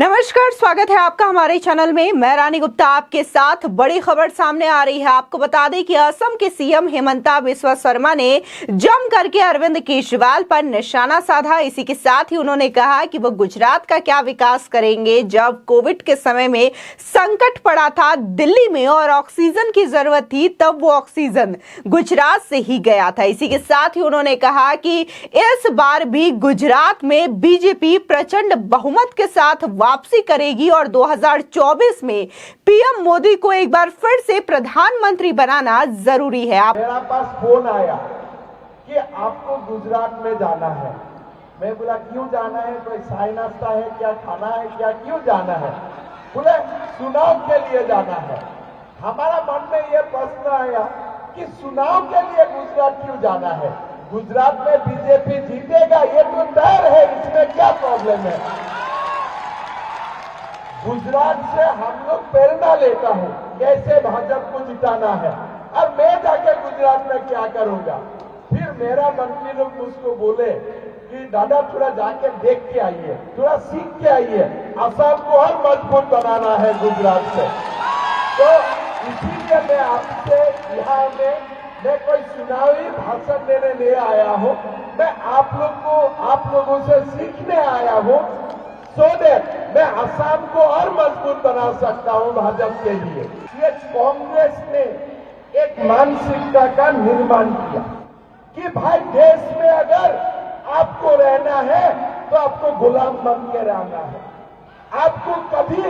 नमस्कार, स्वागत है आपका हमारे चैनल में। मैं रानी गुप्ता आपके साथ। बड़ी खबर सामने आ रही है। आपको बता दें कि असम के सीएम हेमंता बिस्वा शर्मा ने जम करके अरविंद केजरीवाल पर निशाना साधा। इसी के साथ ही उन्होंने कहा कि वो गुजरात का क्या विकास करेंगे, जब कोविड के समय में संकट पड़ा था दिल्ली में और ऑक्सीजन की जरूरत थी, तब वो ऑक्सीजन गुजरात से ही गया था। इसी के साथ ही उन्होंने कहा कि इस बार भी गुजरात में बीजेपी प्रचंड बहुमत के साथ वापसी करेगी और 2024 में पीएम मोदी को एक बार फिर से प्रधानमंत्री बनाना जरूरी है। मेरा पास फोन आया कि आपको गुजरात में जाना है। मैं बोला क्यों जाना है, कोई चाय नाश्ता है क्या, खाना है क्या, क्यों जाना है? बोले चुनाव के लिए जाना है। हमारा मन में यह प्रश्न आया कि चुनाव के लिए गुजरात क्यों जाना है? गुजरात में बीजेपी जीतेगा ये तो तय है, इसमें क्या प्रॉब्लम है? गुजरात से हम लोग प्रेरणा लेता हूं कैसे भाजपा को जिताना है, और मैं जाके गुजरात में क्या करूंगा। फिर मेरा मंत्री लोग मुझको बोले कि दादा थोड़ा जाके देख के आइए, थोड़ा सीख के आइए, असम को और मजबूत बनाना है गुजरात से। तो इसीलिए मैं आपसे यहाँ में मैं कोई चुनावी भाषण देने नहीं आया हूँ, मैं आप लोगों से सीखने आया हूँ, सो दैट मैं असम को और मजबूत बना सकता हूं भाजपा के लिए। ये कांग्रेस ने एक मानसिकता का निर्माण किया कि भाई देश में अगर आपको रहना है तो आपको गुलाम बन के रहना है, आपको कभी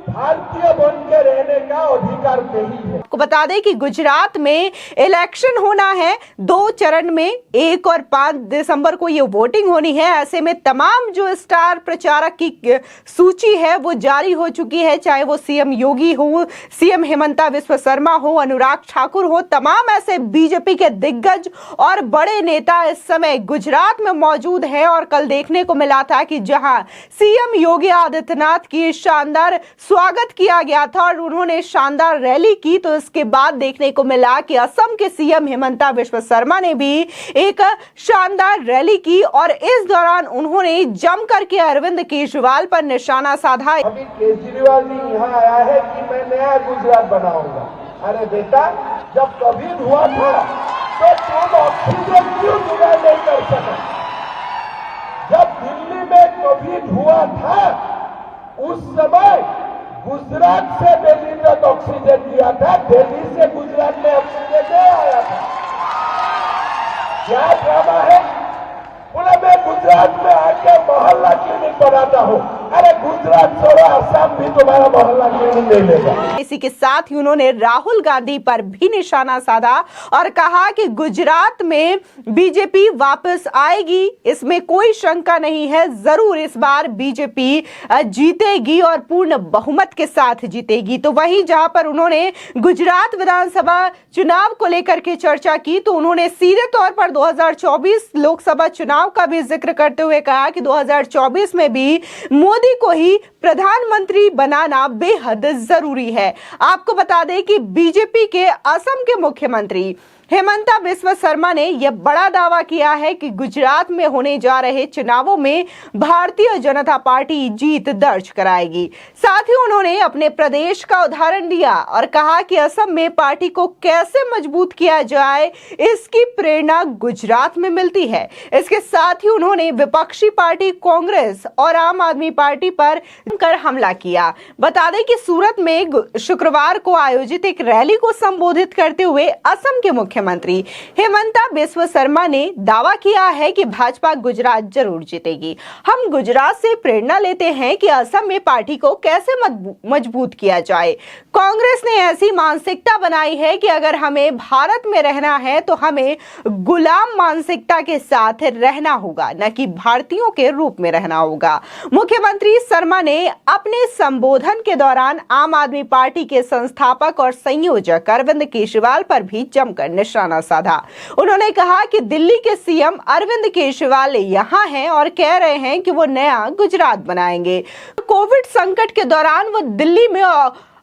भारतीय बन के रहने का अधिकार नहीं है। आपको बता दें कि गुजरात में इलेक्शन होना है 2 चरण में, 1 और 5 दिसंबर को ये वोटिंग होनी है। ऐसे में तमाम जो स्टार प्रचारक की सूची है वो जारी हो चुकी है, चाहे वो सीएम योगी हो, सीएम हेमंता बिस्वा शर्मा हो, अनुराग ठाकुर हो, तमाम ऐसे बीजेपी के दिग्गज और बड़े नेता इस समय गुजरात में मौजूद है। और कल देखने को मिला था कि जहां सीएम योगी आदित्यनाथ की शानदार स्वागत किया गया था और उन्होंने शानदार रैली की, तो इसके बाद देखने को मिला कि असम के सीएम हेमंता बिस्वा शर्मा ने भी एक शानदार रैली की और इस दौरान उन्होंने जम करके अरविंद केजरीवाल पर निशाना साधा। अभी केजरीवाल जी यहाँ आया है कि मैं नया गुजरात बनाऊंगा। अरे बेटा, जब कोविड हुआ था तो तुम ऑक्सीजन क्यों जुगाड़ नहीं कर सका? जब दिल्ली में कोविड हुआ था उस समय गुजरात से दिल्ली तक ऑक्सीजन दिया था, दिल्ली से गुजरात में ऑक्सीजन नहीं आया था। क्या ड्रामा है? बोले मैं गुजरात में आके मोहल्ला क्लिनिक बनाता हूँ। अरे गुजरात छोड़ो, असम भी तुम्हारा मोहल्ला क्लिनिक नहीं लेगा। इसी के साथ ही उन्होंने राहुल गांधी पर भी निशाना साधा और कहा कि गुजरात में बीजेपी वापस आएगी, इसमें कोई शंका नहीं है। जरूर इस बार बीजेपी जीतेगी और पूर्ण बहुमत के साथ जीतेगी। तो वहीं जहां पर उन्होंने गुजरात विधानसभा चुनाव को लेकर के चर्चा की, तो उन्होंने सीधे तौर पर 2024 लोकसभा चुनाव का भी जिक्र करते हुए कहा कि 2024 में भी मोदी को ही प्रधानमंत्री बनाना बेहद जरूरी है। आपको बता दें कि बीजेपी के असम के मुख्यमंत्री हेमंता बिस्वा शर्मा ने यह बड़ा दावा किया है कि गुजरात में होने जा रहे चुनावों में भारतीय जनता पार्टी जीत दर्ज कराएगी। साथ ही उन्होंने अपने प्रदेश का उदाहरण दिया और कहा कि असम में पार्टी को कैसे मजबूत किया जाए, इसकी प्रेरणा गुजरात में मिलती है। इसके साथ ही उन्होंने विपक्षी पार्टी कांग्रेस और आम आदमी पार्टी पर कर हमला किया। बता दें कि सूरत में शुक्रवार को आयोजित एक रैली को संबोधित करते हुए असम के मुख्यमंत्री हेमंता बिस्वा शर्मा ने दावा किया है कि भाजपा गुजरात जरूर जीतेगी। हम गुजरात से प्रेरणा लेते हैं कि असम में पार्टी को कैसे मजबूत किया जाए। कांग्रेस ने ऐसी मानसिकता बनाई है कि अगर हमें भारत में रहना है तो हमें गुलाम मानसिकता के साथ रहना होगा, न कि भारतीयों के रूप में रहना होगा। मुख्यमंत्री शर्मा ने अपने संबोधन के दौरान आम आदमी पार्टी के संस्थापक और संयोजक अरविंद केजरीवाल पर भी जमकर निशाना साधा। उन्होंने कहा कि दिल्ली के सीएम अरविंद केजरीवाल यहाँ हैं और कह रहे हैं कि वो नया गुजरात बनाएंगे। कोविड संकट के दौरान वो दिल्ली में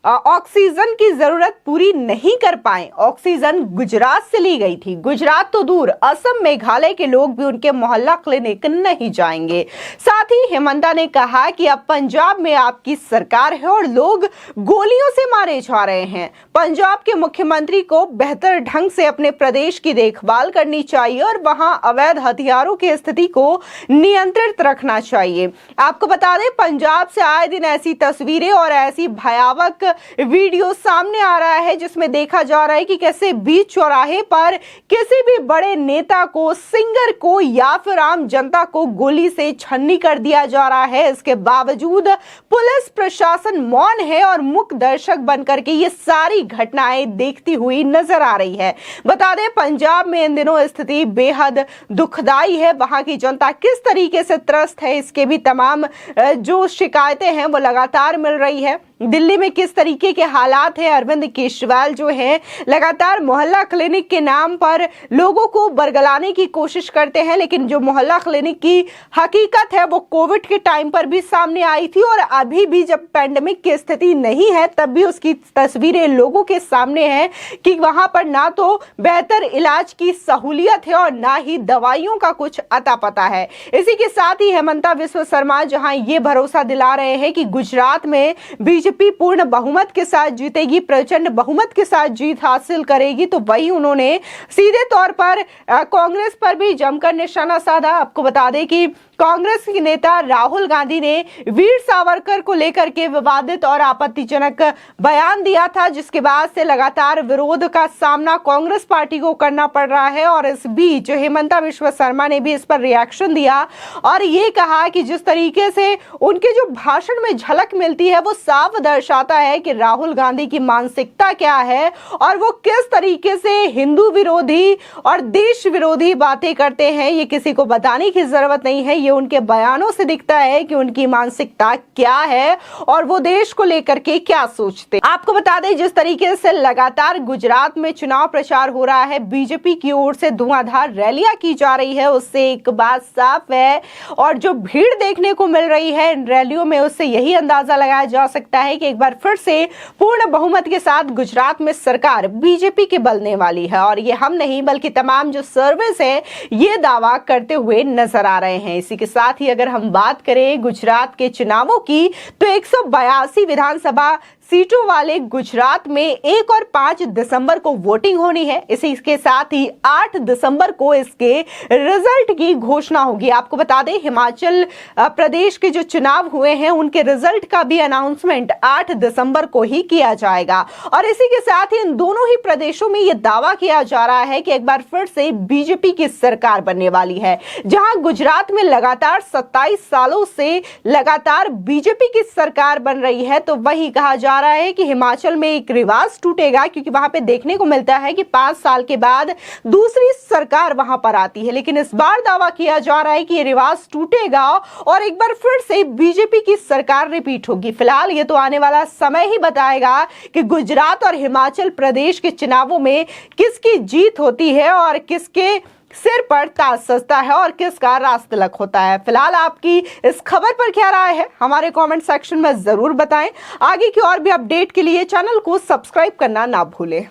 ऑक्सीजन की जरूरत पूरी नहीं कर पाए। ऑक्सीजन गुजरात से ली गई थी। गुजरात तो दूर, असम मेघालय के लोग भी उनके मोहल्ला क्लिनिक नहीं जाएंगे। साथ ही हेमंता ने कहा कि अब पंजाब में आपकी सरकार है और लोग गोलियों से मारे जा रहे हैं। पंजाब के मुख्यमंत्री को बेहतर ढंग से अपने प्रदेश की देखभाल करनी चाहिए और वहां अवैध हथियारों की स्थिति को नियंत्रित रखना चाहिए। आपको बता दें, पंजाब से आए दिन ऐसी तस्वीरें और ऐसी भयावह वीडियो सामने आ रहा है जिसमें देखा जा रहा है कि कैसे बीच चौराहे पर किसी भी बड़े नेता को, सिंगर को या फिर आम जनता को गोली से छन्नी कर दिया जा रहा है। इसके बावजूद पुलिस प्रशासन मौन है और मूक दर्शक बनकर के ये सारी घटनाएं देखती हुई नजर आ रही है। बता दें, पंजाब में इन दिनों स्थिति बेहद दुखदाई है। वहां की जनता किस तरीके से त्रस्त है, इसके भी तमाम जो शिकायतें हैं वो लगातार मिल रही है। दिल्ली में किस तरीके के हालात हैं, अरविंद केजरीवाल जो हैं लगातार मोहल्ला क्लिनिक के नाम पर लोगों को बरगलाने की कोशिश करते हैं, लेकिन जो मोहल्ला क्लिनिक की हकीकत है वो कोविड के टाइम पर भी सामने आई थी और अभी भी जब पैंडेमिक की स्थिति नहीं है तब भी उसकी तस्वीरें लोगों के सामने है कि वहां पर ना तो बेहतर इलाज की सहूलियत है और ना ही दवाइयों का कुछ अता पता है। इसी के साथ ही हेमंता विश्व शर्मा जहां ये भरोसा दिला रहे हैं कि गुजरात में बीजेपी पूर्ण बहुमत के साथ जीतेगी, प्रचंड बहुमत के साथ जीत हासिल करेगी, तो वही उन्होंने सीधे तौर पर कांग्रेस पर भी जमकर निशाना साधा। आपको बता दें कि कांग्रेस के नेता राहुल गांधी ने वीर सावरकर को लेकर के विवादित और आपत्तिजनक बयान दिया था, जिसके बाद से लगातार विरोध का सामना कांग्रेस पार्टी को करना पड़ रहा है। और इस बीच हेमंता विश्व शर्मा ने भी इस पर रिएक्शन दिया और ये कहा कि जिस तरीके से उनके जो भाषण में झलक मिलती है वो साफ दर्शाता है कि राहुल गांधी की मानसिकता क्या है और वो किस तरीके से हिंदू विरोधी और देश विरोधी बातें करते हैं। ये किसी को बताने की जरूरत नहीं है, ये उनके बयानों से दिखता है कि उनकी मानसिकता क्या है और वो देश को लेकर के क्या सोचते हैं। आपको बता दें, जिस तरीके से लगातार गुजरात में चुनाव प्रचार हो रहा है, बीजेपी की ओर से धुआंधार रैलियां की जा रही है, उससे एक बात साफ है और जो भीड़ देखने को मिल रही है इन रैलियों में, उससे यही अंदाजा लगाया जा सकता है कि एक बार फिर से पूर्ण बहुमत के साथ गुजरात में सरकार बीजेपी के बनने वाली है। और ये हम नहीं बल्कि तमाम जो सर्विस है ये दावा करते हुए नजर आ रहे हैं। इसी के साथ ही अगर हम बात करें गुजरात के चुनावों की, तो 182 विधानसभा सीटों वाले गुजरात में 1 और 5 दिसंबर को वोटिंग होनी है। इसी के साथ ही 8 दिसंबर को इसके रिजल्ट की घोषणा होगी। आपको बता दें, हिमाचल प्रदेश के जो चुनाव हुए हैं उनके रिजल्ट का भी अनाउंसमेंट 8 दिसंबर को ही किया जाएगा। और इसी के साथ ही इन दोनों ही प्रदेशों में यह दावा किया जा रहा है कि एक बार फिर से बीजेपी की सरकार बनने वाली है। जहां गुजरात में लगातार 27 सालों से लगातार बीजेपी की सरकार बन रही है, तो वही कहा जा रहा है कि हिमाचल में एक रिवाज टूटेगा, क्योंकि वहां पे देखने को मिलता है कि 5 साल के बाद दूसरी सरकार वहां पर आती है। लेकिन इस बार दावा किया जा रहा है कि ये रिवाज टूटेगा और एक बार फिर से बीजेपी की सरकार रिपीट होगी। फिलहाल ये तो आने वाला समय ही बताएगा कि गुजरात और हिमाचल प्रदेश के चुनावों में किसकी जीत होती है और किसके सिर पर ताज सजता है और किसका राज तिलक होता है। फिलहाल आपकी इस खबर पर क्या राय है हमारे कमेंट सेक्शन में जरूर बताएं। आगे की और भी अपडेट के लिए चैनल को सब्सक्राइब करना ना भूलें।